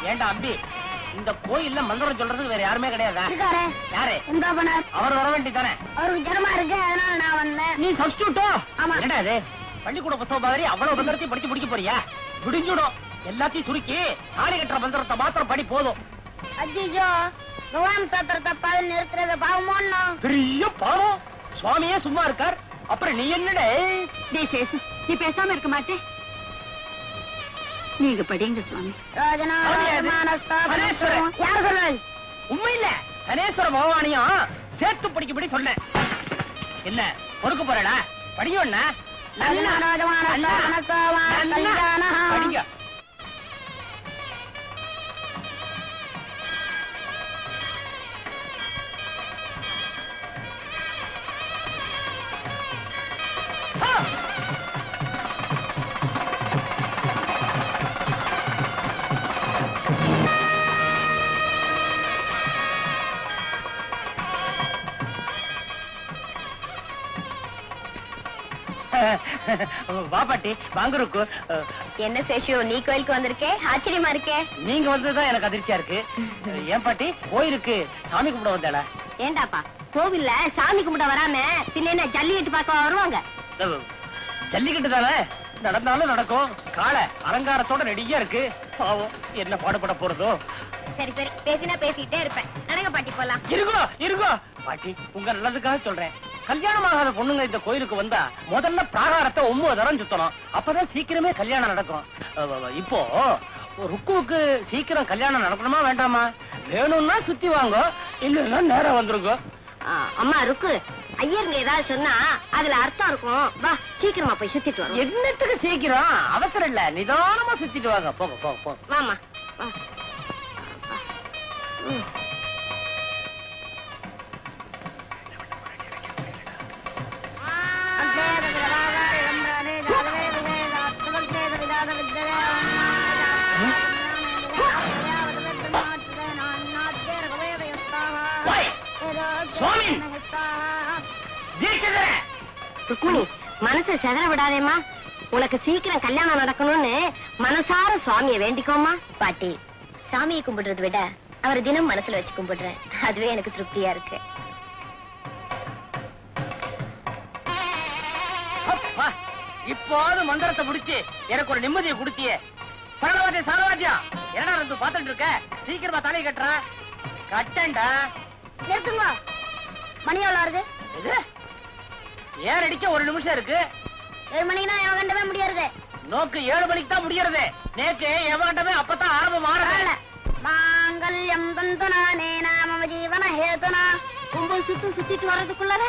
ஏண்டா அம்பி, இந்த கோயில்ல மந்திரம் சொல்றதுக்கு வேற யாருமே கிடையாதா? யாரு? அவர் வர வேண்டியதானே? அவருக்கு ஜனமா இருக்கு, அதனால நான் வந்தேன். நீ சப்ஸ்டியூட்டோ? என்னடா இது பள்ளிக்கூட புத்தகம் மாதிரி அவ்வளவு மந்திரத்தையும் படிச்சு முடிக்க போறியா? முடிஞ்சுடும். எல்லாத்தையும் சுருக்கி தாலி கட்டுற மந்திரத்தை மாத்திரம் படி போதும். அஜிஜோ, பகவான் சாத்திரத்தை பாதி நிறுத்துறது பாவமோன்னா? பெரிய பாவம். சுவாமியே சும்மா இருக்கார், அப்புறம் நீ என்னடே? நீ பேசாம இருக்க மாட்டே. நீங்க படிங்க சுவாமி. யார் சொல்றாங்க? உண்மை இல்ல, சனேஸ்வர பகவானையும் சேர்த்து படிக்கப்படி சொன்னேன். என்ன பொறுக்க போறடா? படியும் படிங்க. வா பாட்டி, வாங்க ருக்கு. என்ன சேஷு, நீ கோயிலுக்கு வந்திருக்கே, ஆச்சரியமா இருக்கே. நீங்க வந்ததுதான் எனக்கு அதிர்ச்சியா இருக்கு. ஏன் பாட்டி, கோயிலுக்கு சாமி கும்பிட வந்தாளா? ஏண்டாப்பா, கோவில்ல சாமி கும்பிட வராம பின்ன என்ன ஜல்லிக்கட்டு பார்க்க வருவாங்க? ஜல்லிக்கட்டு தானே, நடந்தாலும் நடக்கும். காளை அலங்காரத்தோட ரெடியா இருக்கு. பாவம், என்ன பாடுபட போறதோ. சரி சரி, பேசினா பேசிட்டே இருப்பேன். நடங்க பாட்டி, போலாம். இருக்கோ இருக்கோ பாட்டி, உங்க நல்லதுக்காக சொல்றேன். கல்யாணம் ஆகாத பொண்ணுங்க இந்த கோயிலுக்கு வந்தா முதல்ல பிராகாரத்தை 9 தரம் சுத்தணும். அப்பதான் சீக்கிரமே கல்யாணம் நடக்கும். இப்போ ருக்குவுக்கு சீக்கிரம் கல்யாணம் நடக்கணுமா வேண்டாமா? வேணும்னா சுத்தி வாங்க, இல்லைன்னா நேரம் வந்துருங்க. அம்மா ருக்கு, ஐயருங்க ஏதாவது சொன்னா அதுல அர்த்தம் இருக்கும். வா, சீக்கிரமா போய் சுத்திட்டு வரோம். என்னத்துக்கு சீக்கிரம்? அவசரம் இல்ல, நிதானமா சுத்திட்டு வாங்க. போங்க போங்க போங்க. வாமா. ருக்மிணி, மனசை செதற விடாதேம்மா. உனக்கு சீக்கிரம் கல்யாணம் நடக்கணும்னு மனசார சுவாமியை வேண்டிக்கோமா. பாட்டி, சாமியை கும்பிடுறதை விட அவரை தினம் மனசுல வச்சு கும்பிடுறேன். அதுவே எனக்கு திருப்தியா இருக்கு. இப்போது மந்திரத்தை முடிச்சு எனக்கு ஒரு நிம்மதியை கொடுத்தியே. சரவாத்தியா சரவாத்தியா, என்ன வந்து பாத்துட்டு இருக்க? சீக்கிரமா தலையை கட்டுற. கட்டண்டா. நிறுத்துங்க. மணி எவ்வளவு வருது? ஏன் அடிக்க 1 நிமிஷம் இருக்கு. 7 மணினா எவன் கண்டவே முடியாது. நோக்கு 7 மணிக்கு தான் முடியறது. நேக்கு எவன் கண்டவே அப்பதான் ஆரம்பம் ஆரம்ப. மாங்கல்யம் தந்தனானே நாம ஜீவன ஹேதுனா. கும்பல் சுத்திட்டு வர்றதுக்குள்ளத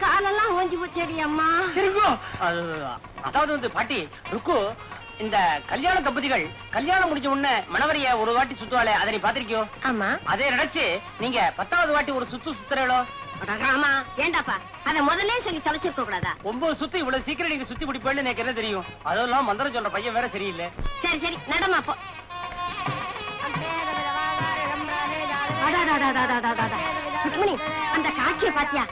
காலெல்லாம் ஓஞ்சி போச்சேடி அம்மா. அதாவது வந்து பாட்டி, ருக்கு, இந்த கல்யாண தம்பதிகள் கல்யாணம் முடிஞ்ச உடனே மணவரைய ஒரு வாட்டி சுத்துவாளே, அதை நீ பாத்திருக்கியோ? ஆமா. அதே நினைச்சு நீங்க 10வது வாட்டி ஒரு சுத்துறீங்களோ? ஆமா. ஏண்டாப்பா, அத முதல்ல சொல்லி தொலைச்சிருக்க கூடாதா? 9 சுத்து இவ்வளவு சீக்கிரம் நீங்க சுத்தி முடிப்பேன்னு எனக்கு என்ன தெரியும்? அதெல்லாம் மந்திரம் சொல்ற பையன் வேற சரியில்லை. சரி சரி, நடமா போ. ருக்மிணி, அந்த காட்சியை பாத்தியா?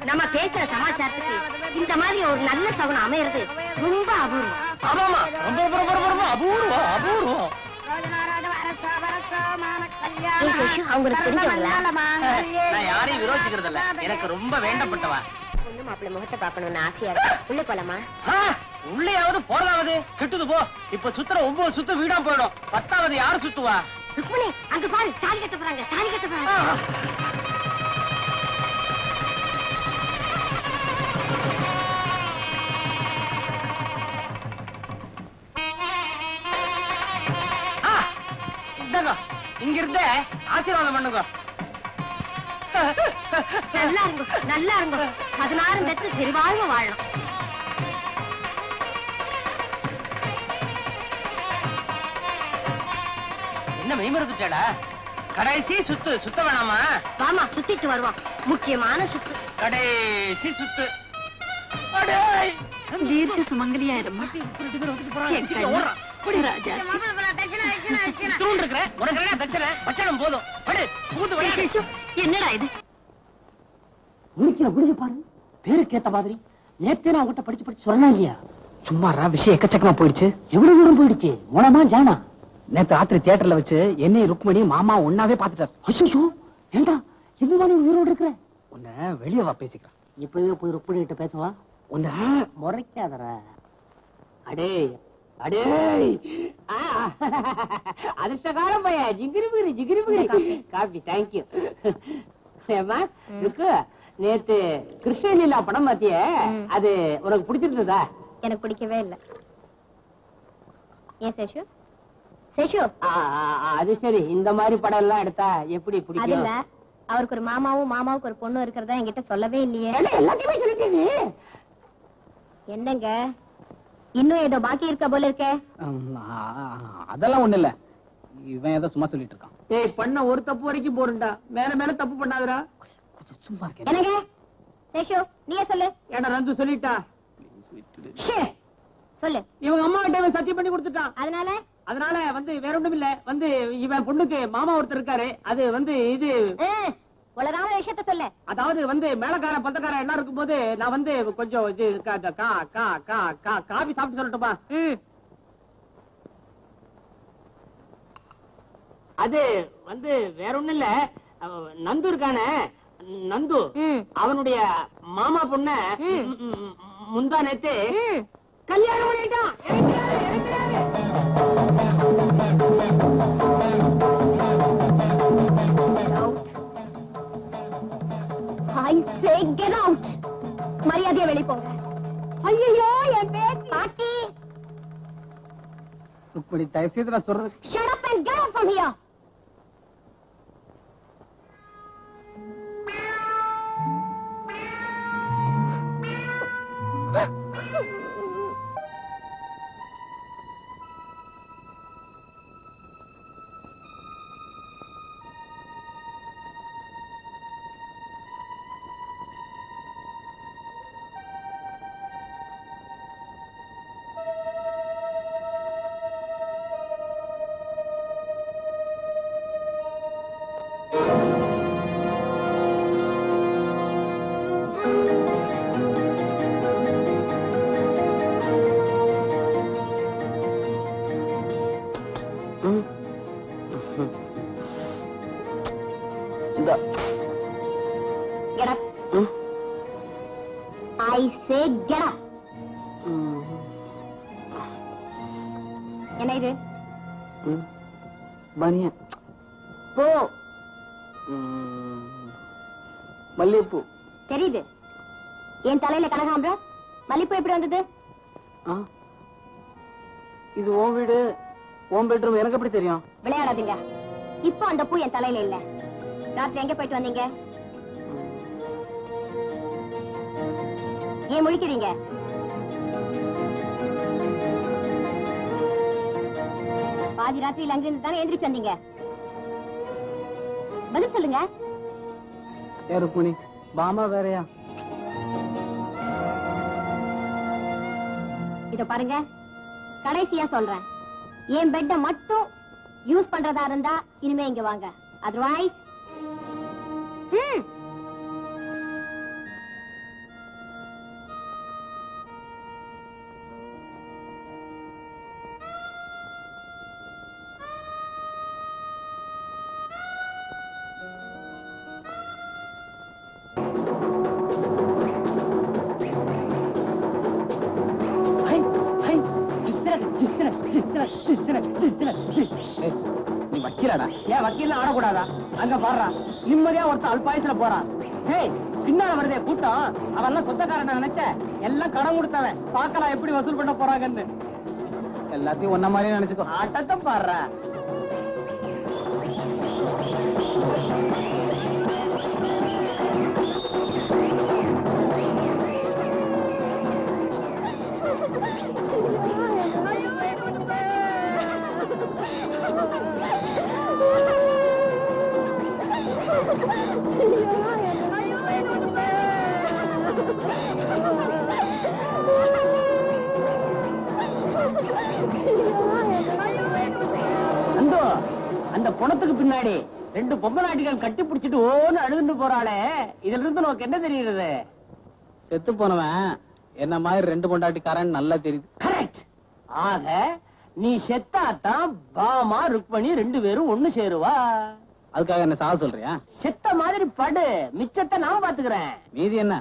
நம்ம பேசுற சமாச்சாரத்துக்கு இந்த மாதிரி ஒரு நல்ல சகுனம் அமையிறது ரொம்ப அபூர்வம். ஆமாமா, ரொம்ப அபூர்வம் அபூர்வம். அவங்களுக்கு தெரிஞ்சவங்களா? நான் யாரையும் விரோதிக்கிறது இல்ல, எனக்கு ரொம்ப வேண்டப்பட்டவா. பொண்ணு மாப்பிள்ளை முகத்தை பாக்கணும்னு ஆசையா இருக்கு. உள்ள போலாமா? உள்ளேயாவது போறதாவது கிட்டுது போ. இப்ப சுத்துற 9 சுத்து வீடா போயிடும். 10வது யாரு சுத்துவா? ருக்மிணி, அங்க பாரு, தாலி கட்ட போறாங்க. தாலி கட்ட போறாங்க. இங்க இருந்த ஆசீர்வாதம் பண்ணுங்க. நல்லா இருங்க, நல்லா இருங்க. 16 பெற்று பெருவாழ்வு வாழணும். என்ன மெய்மறந்துட்டா? கடைசி சுத்து சுத்த வேணாமா? வாமா, சுத்திட்டு வருவோம். முக்கியமான சுத்து, கடைசி சுத்து. தீர்க்க சுமங்கலியா இருமா. என்னடா இது? பாரு, பேருக்கு ஏத்த மாதிரி நேத்தே நான் உங்ககிட்ட படிச்சு சொன்னா இல்லையா? சும்மாரா விஷயம் எக்கச்சக்கமா போயிடுச்சு. எவ்வளவு தூரம் போயிடுச்சு? மூலமா ஜானா நேத்து ராத்திரி தியேட்டர்ல வச்சு என்னை ருக்மணி மாமா ஒன்னாவே பாத்துட்டாரு. அச்சோ ஏண்டா என்னமா நீ உயிரோடு இருக்கிற? உன்னை வெளியே வா பேசிக்கிறான். இப்பவே போய் ருக்மணி கிட்ட பேசவா? உன்னை முறைக்காதரா. அடே அடே அதிர்ஷ்டகாரம் பைய. ஜிகிரி காபி. தேங்க்யூ. ஏமா இருக்கு நேத்து கிருஷ்ணலீலா படம் பாத்திய, அது உனக்கு பிடிச்சிருந்ததா? எனக்கு பிடிக்கவே இல்ல. ஏன் சேஷு? சேஷு அது சரி, இந்த மாதிரி படம் எல்லாம் எடுத்தா எப்படி அது பிடிக்கும்? இல்ல, அவருக்கு ஒரு மாமாவுக்கு ஒரு பொண்ணு இருக்கிறதா என்கிட்ட சொல்லவே இல்லையே. எல்லாத்தையுமே சொல்லிட்டீங்க. என்னங்க இன்னும் ஏதோ பாக்கி இருக்க போல இருக்கே. அதெல்லாம் ஒண்ணு இல்ல, இவன் ஏதோ சும்மா சொல்லிட்டு இருக்கான். ஏய், பண்ண ஒரு தப்பு வரைக்கும் போறண்டா, மேல தப்பு பண்ணாதடா. கொஞ்சம் சும்மா இருக்கேன். என்னங்க சேஷு நீயே சொல்லு. ஏடா ரந்து சொல்லிட்டா. சொல்லு. இவங்க அம்மா கிட்ட சத்தியம் பண்ணி கொடுத்துட்டான். அதனால வேற ஒண்ணும் இல்ல, இவன் பொண்ணுக்கு மாமா ஒருத்தர் இருக்காரு. அது இது உலகான விஷயத்த சொல்லு. அதாவது மேலக்கார பந்தக்கார எல்லாம் இருக்கும் போது நான் கொஞ்சம் காபி சாப்பிட்டு சொல்லட்டுமா? அது வேற ஒண்ணும் இல்ல, நந்து இருக்கானே, நந்து அவனுடைய மாமா பொண்ண முந்தா நேத்து கல்யாணம் பண்ணிட்டான். மரியாதையா வெளிய போங்க. ஐயோ என் பேர் பாட்டி. இப்படி தயவு செய்து நான் சொல்றது. Shut up and get out from here. Get up. I say get up. என்ன இது? பனியன். போ. மல்லிகைப்பூ. தெரியுது. என் தலையில கனகாம்பரம், மல்லிகைப்பூ எப்படி வந்தது? இது உன் வீடு, உன் பெட்ரூம், எனக்கு எப்படி தெரியும்? விளையாடாதீங்க. இப்போ அந்த பூ என் தலையில இல்ல. ராத்திரி எங்க போயிட்டு வந்தீங்க? ஏன் முழிக்கிறீங்க? பாதி ராத்திரியில் அங்கிருந்து தானே எந்திரிச்சு வந்தீங்க. பதில் சொல்லுங்க. ருக்மணி, பாமா வேறையா? இத பாருங்க, கடைசியா சொல்றேன், என் பெட்ட மட்டும் யூஸ் பண்றதா இருந்தா இனிமே இங்க வாங்க. அதர்வைஸ் நீ வக்கீலாடா? ஏன் வக்கீல் ஆடக்கூடாதா? அங்க பாடுறா, நிம்மதியா ஒருத்தர் அல்பாயசுல போறான். ஹேய், பின்னால வருதே கூட்டம், அவெல்லாம் சொந்தக்காரன் நினைச்ச, எல்லாம் கடன் கொடுத்தவன். பாக்கலாம் எப்படி வசூல் பண்ண போறாங்கன்னு. எல்லாத்தையும் ஒன்ன மாதிரியே நினைச்சுக்கோ. ஆட்டத்தை பாடுறா. அந்த குணத்துக்கு பின்னாடி ரெண்டு பொம்மை நாட்டிகள் கட்டி பிடிச்சிட்டு ஓன்னு அழுதுட்டு போறாளே, இதுல இருந்து நமக்கு என்ன தெரியுது? செத்து போனவன் என்ன மாதிரி 2 பொண்டாட்டிக்காரன் நல்லா தெரியுது. கரெக்ட். ஆக நீ செத்தாத்தான் பாமா ருக்மணி 2 பேரும் ஒண்ணு சேருவா. அதுக்காக என்ன சாக சொல்றியா? செத்த மாதிரி படு, மிச்சத்தை நான் பாத்துக்கிறேன். மீதி என்ன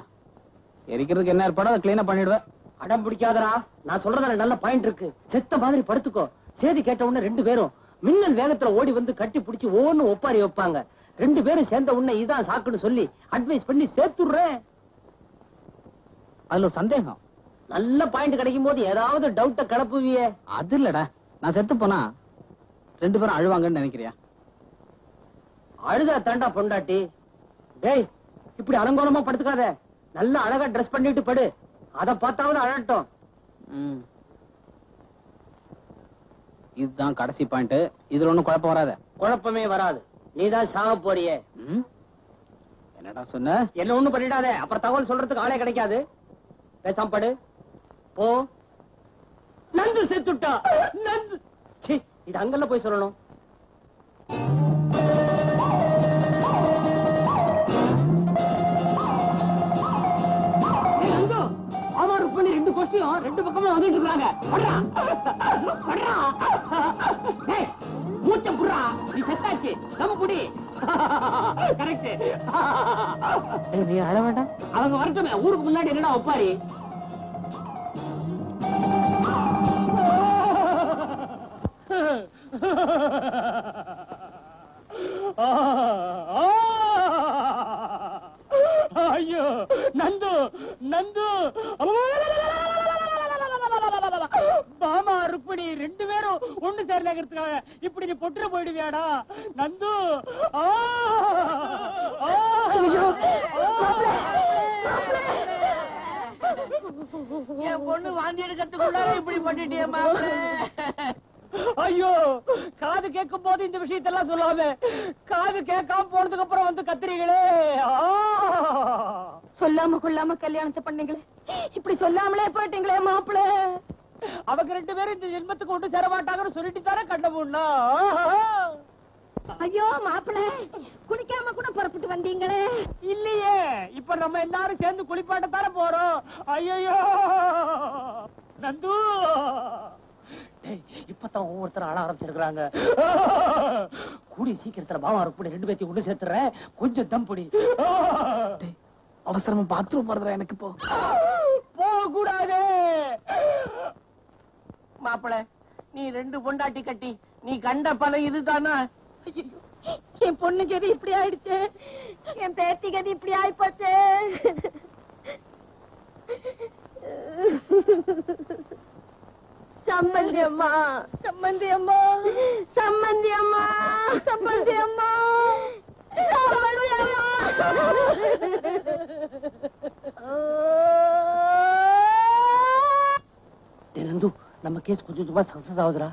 எரிக்கிறதுக்கு என்ன ஏற்பாடோ அதை கிளீனா பண்ணிடுவேன். அடம் பிடிக்காதரா, நான் சொல்றதுல நல்ல பாயிண்ட் இருக்கு. செத்த மாதிரி படுத்துக்கோ. சேதி கேட்ட உடனே 2 பேரும் மின்னல் வேகத்துல ஓடி வந்து கட்டி பிடிச்சி ஒவ்வொன்னு ஒப்பாரி வைப்பாங்க. 2 பேரும் சேர்ந்த உடனே இதான் சாக்குன்னு சொல்லி அட்வைஸ் பண்ணி சேர்த்துடுறேன். அதுல ஒரு சந்தேகம். நல்ல பாயிண்ட் கிடைக்கும் போது ஏதாவது டவுட்ட கிளப்புவியே. அது இல்லடா, நான் செத்து போனா 2 பேரும் அழுவாங்கன்னு நினைக்கிறியா? அழுதா தாண்டா பொண்டாட்டி. டேய், இப்படி அலங்கோலமா படுத்துக்காத. நல்ல அழகா ட்ரெஸ் பண்ணிட்டு படு. அத பார்த்தாவது அழட்டும். இதுதான் கடைசி பாயிண்ட். இதுல ஒண்ணும் குழப்பம் வராத. குழப்பமே வராது. நீதான் சாக போறியே. என்னடா சொன்ன? என்ன ஒண்ணு பண்ணிடாத, அப்புறம் தகவல் சொல்றதுக்கு ஆளே கிடைக்காது. பேசாம படு போ. நந்து செத்துட்டா. நந்து சி, இது அங்கல்ல போய் சொல்லணும். ஆமா ருக்மணி 2 கோஷ்டியும் 2 பக்கமும் வந்துட்டு இருக்காங்க. மூச்ச புடுறா, நீ செத்தாச்சு. நம்ம புடி. கரெக்ட். நீ அழ வேண்டாம். அவங்க வரட்டுமே, ஊருக்கு முன்னாடி என்னடா ஒப்பாரி. ஐயோ நந்து, நந்து. பாமா ருக்மணி 2 பேரும் ஒண்ணு சேரலங்கிறதுக்காக இப்படி நீ பொட்டுற போயிடுவியாடா நந்து. என் பொண்ணு வாந்தி எடுக்கிறதுக்குள்ள இப்படி பண்ணிட்டே மாப்பிள்ளை. ஐயோ, காது கேட்கும் போது இந்த விஷயத்தெல்லாம் சொல்லாம காது கேட்காம போனதுக்கு அப்புறம் வந்து கத்திரிகளே. சொல்லாம கொள்ளாம கல்யாணத்தை பண்ணீங்களே, இப்படி சொல்லாமலே போயிட்டீங்களே மாப்பிள்ளை. அவங்க 2 பேரும் இந்த ஜென்மத்துக்கு ஒன்று சேர மாட்டாங்கன்னு சொல்லிட்டு தானே கண்ட முன்னா. ஐயோ மாப்பிள்ளை, குளிக்காம கூட புறப்பட்டு வந்தீங்களே. இல்லையே, இப்ப நம்ம எல்லாரும் சேர்ந்து குளிப்பாட்டத்தானே போறோம். ஐயோ நந்து. இப்பதான் ஒவ்வொருத்தரும் ஆள ஆரம்பிச்சிருக்காங்க. கூடி சீக்கிரத்துல பாவா ருக்மணி 2 பேத்தையும் ஒண்ணு சேர்த்துறேன். கொஞ்சம் தம் பிடி. அவசரமா பாத்ரூம் போறதுடா எனக்கு. இப்போ போக கூடாது. மாப்பிள, நீ 2 பொண்டாட்டி கட்டி நீ கண்ட பல இதுதானா? என் பொண்ணு கதி இப்படி ஆயிடுச்சு, என் பேத்தி கதி இப்படி ஆயிப்போச்சு. சம்பந்தி அம்மா, சம்பந்தி அம்மா, சம்பந்தி அம்மா, சம்பந்தி அம்மா, சம்பந்தி அம்மா. நந்து, நம்ம கேஸ் கொஞ்சம் கொஞ்சமா சக்சஸ் ஆகுதுடா.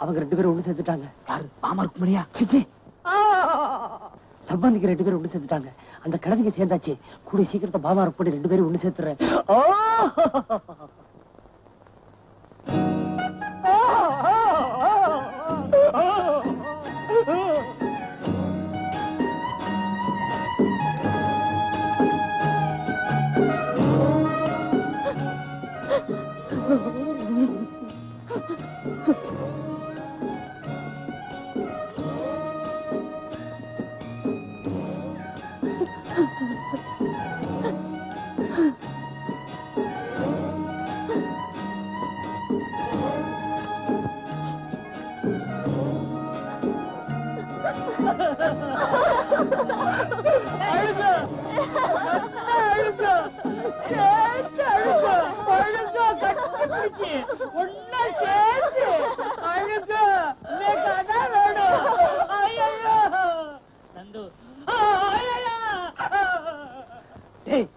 அவங்க 2 பேரும் ஒண்ணு சேர்த்துட்டாங்க. யாரு? பாமா ருக்மணியா? சிச்சி, சம்பந்திக்கு 2 பேரும் ஒண்ணு சேர்த்துட்டாங்க. அந்த கிழவிக்கு சேர்ந்தாச்சு. கூடி சீக்கிரத்தை பாமா ருக்மணி 2 பேரும் ஒண்ணு சேர்த்துறேன்.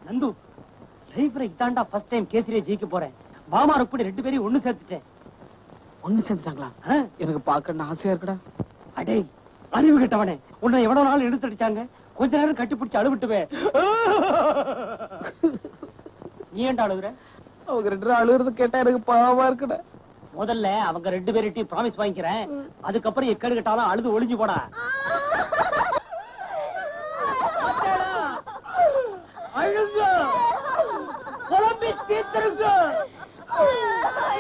நந்து, லைஃப்ல இதாண்டா ஃபர்ஸ்ட் டைம் கேஸ்ல ஜெயிக்க போறேன். பாமா ருக்மணி 2 பேரையும் ஒண்ணு சேர்த்துட்டேன். ஒண்ணு சேர்ந்துட்டாங்களா? எனக்கு பார்க்கணும்னு ஆசையா இருக்குடா. அடே அறிவு கெட்டவனே, உன்னை எவ்வளவு நாள் எடுத்துடிச்சாங்க. கொஞ்ச நேரம் கட்டி பிடிச்சு அழுவிட்டுவே. நீ ஏன்டா அழுகுற? அவங்க 2 பேரும் அழுகுறது கேட்டா எனக்கு பாவமா இருக்குடா. முதல்ல அவங்க 2 பேர்கிட்டயும் ப்ராமிஸ் வாங்கிக்கிறேன். அதுக்கப்புறம் எக்கடு கட்டாலும் அழுது ஒளிஞ்சு போடா. அழுங்க, புலம்பி தீர்த்திருங்க.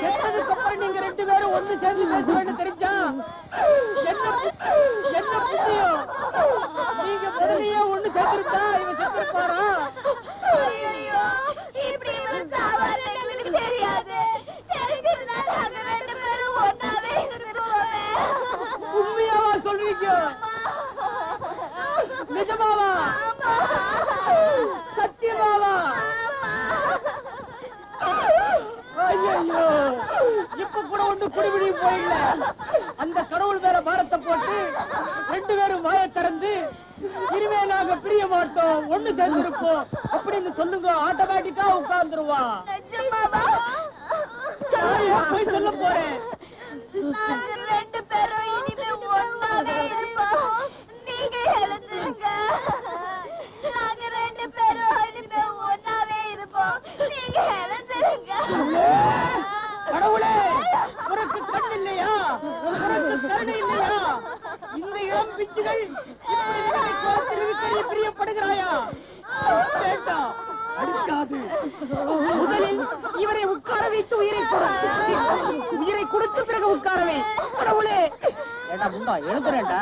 செத்ததுக்கு அப்புறம் நீங்க 2 பேரும் ஒண்ணு சேர்ந்து பேசுவேன்னு தெரிஞ்சா என்ன புண்ணியம்? நீங்க முதலையே ஒண்ணு சேர்த்திருந்தா இவன் செத்திருப்பாரா? ஐயோ, இப்படி இவன் சாவாரு எங்களுக்கு தெரியாது. தெரிஞ்சிருந்தா நாங்க 2 பேரும் ஒண்ணாவே இருந்துருவோமே. உண்மையாவா சொல்றீங்க? நிஜமாவா? சத்தியமாவா? ஐயோ, இப்ப கூட ஒண்ணு குடிபிடி போயிடல. அந்த கடவுள் வேற பாரத்தை போட்டு 2 பேரும் வாயை திறந்து இனிமே நாங்க பிரிய மாட்டோம், ஒண்ணு சேர்ந்திருப்போம் அப்படின்னு சொல்லுங்க. ஆட்டோமேட்டிக்கா உட்கார்ந்துருவா. போய் சொல்ல போறேன். நாங்க 2 பேரும் இனிமே ஒண்ணாவே இருப்போம். நீங்க எழுந்துருங்க. நாங்க 2 பேரும் இனிமே ஒண்ணாவே இருப்போம். நீங்க எழுந்துருங்க. கடவுளே, உனக்கு கண் இல்லையா? உனக்கு கருணை இல்லையா? இந்த இளம் பிச்சுகள் இப்படி நிலைமை கோலத்தில் பிரியப்படுகிறாயா? வேண்டாம், அடிக்காது. முதலில் இவரை உட்கார வைத்து உயிரை கொடுத்து பிறகு உட்காரவே. கடவுளே, ஏண்டா முண்டா எழுதுறேன்டா.